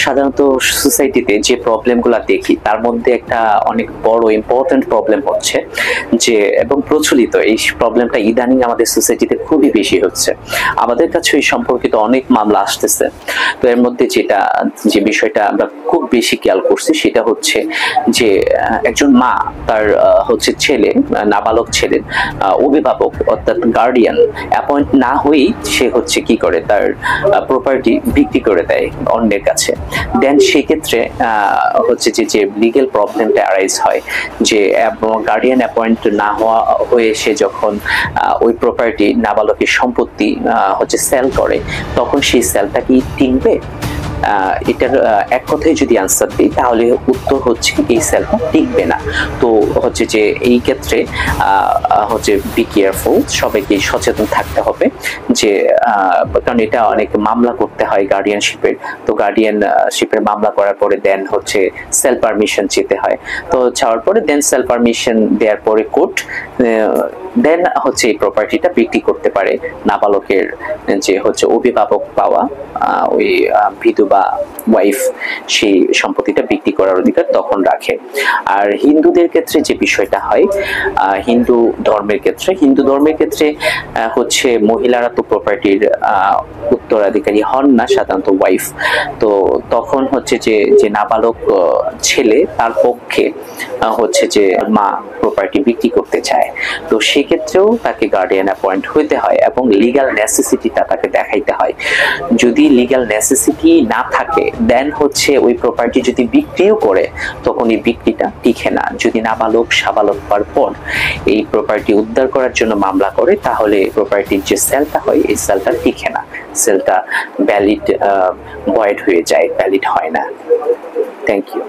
সাধারণত সোসাইটিতে যে প্রবলেমগুলো দেখি তার মধ্যে একটা অনেক বড় ইম্পর্টেন্ট প্রবলেম হচ্ছে যে, এবং প্রচলিত এই প্রবলেমটা ইদানিং আমাদের সোসাইটিতে খুবই বেশি হচ্ছে। আমাদের কাছে এই সম্পর্কিত অনেক মামলা আসতেছে। তো এর মধ্যে যে বিষয়টা আমরা খুব বেশি খেয়াল করছি সেটা হচ্ছে যে একজন মা তার হচ্ছে ছেলে, নাবালক ছেলের অভিভাবক অর্থাৎ গার্ডিয়ান অ্যাপয়েন্ট না হয়েই সে হচ্ছে কি করে তার প্রপার্টি বিক্রি করে দেয় অন্যের কাছে। দেন সেক্ষেত্রে হচ্ছে যে লিগেল প্রবলেমটা অ্যারাইজ হয় যে গার্ডিয়ান অ্যাপয়েন্ট না হয়ে সে যখন ওই প্রপার্টি নাবালকের সম্পত্তি হচ্ছে সেল করে, তখন সেই সেলটা কি টিকবে? এটার এক কথায় যদি আনসার দিই তাহলে উত্তর হচ্ছে এই সেলটা টিকবে না। তো হচ্ছে যে এই ক্ষেত্রে হচ্ছে বি কেয়ারফুল, সবাইকে সচেতন থাকতে হবে যে কারণ এটা অনেক মামলা করতে হয় গার্ডিয়ানশিপের। তো গার্ডিয়ানশিপের মামলা করার পরে দেন হচ্ছে সেল পারমিশন চেতে হয়। তো চাওয়ার পরে দেন সেল পারমিশন দেওয়ার পরে কোর্ট দেন হচ্ছে এই প্রপার্টিটা বিক্রি করতে পারে নাবালকের যে হচ্ছে অভিভাবক পাওয়া ওই ভিধু বা ওয়াইফ, সেই সম্পত্তিটা বিক্রি করার অধিকার তখন রাখে। আর হিন্দুদের ক্ষেত্রে যে বিষয়টা হয়, হিন্দু ধর্মের ক্ষেত্রে হচ্ছে মহিলারা তো প্রপার্টির উত্তরাধিকারী হন না, সাধারণত ওয়াইফ। তো তখন হচ্ছে যে নাবালক ছেলে তার পক্ষে হচ্ছে যে মা প্রপার্টি বিক্রি করতে চায়, তো সেক্ষেত্রেও তাকে গার্ডিয়ান অ্যাপয়েন্ট হইতে হয় এবং লিগ্যাল নেসেসিটিটা তাকে দেখাইতে হয়। যদি লিগ্যাল নেসেসিটি না থাকে দেন হচ্ছে ওই প্রপার্টি যদি বিক্রিও করে তখন এই বিক্রিটা টিকে না। যদি নাবালক সাবালক হওয়ার পর এই প্রপার্টি উদ্ধার করার জন্য মামলা করে তাহলে প্রপার্টির যে সেলটা হয় এই সেলটা টিকে না, সেলটা ভ্যালিড ভয়েড হয়ে যায়, ভ্যালিড হয় না। Thank you.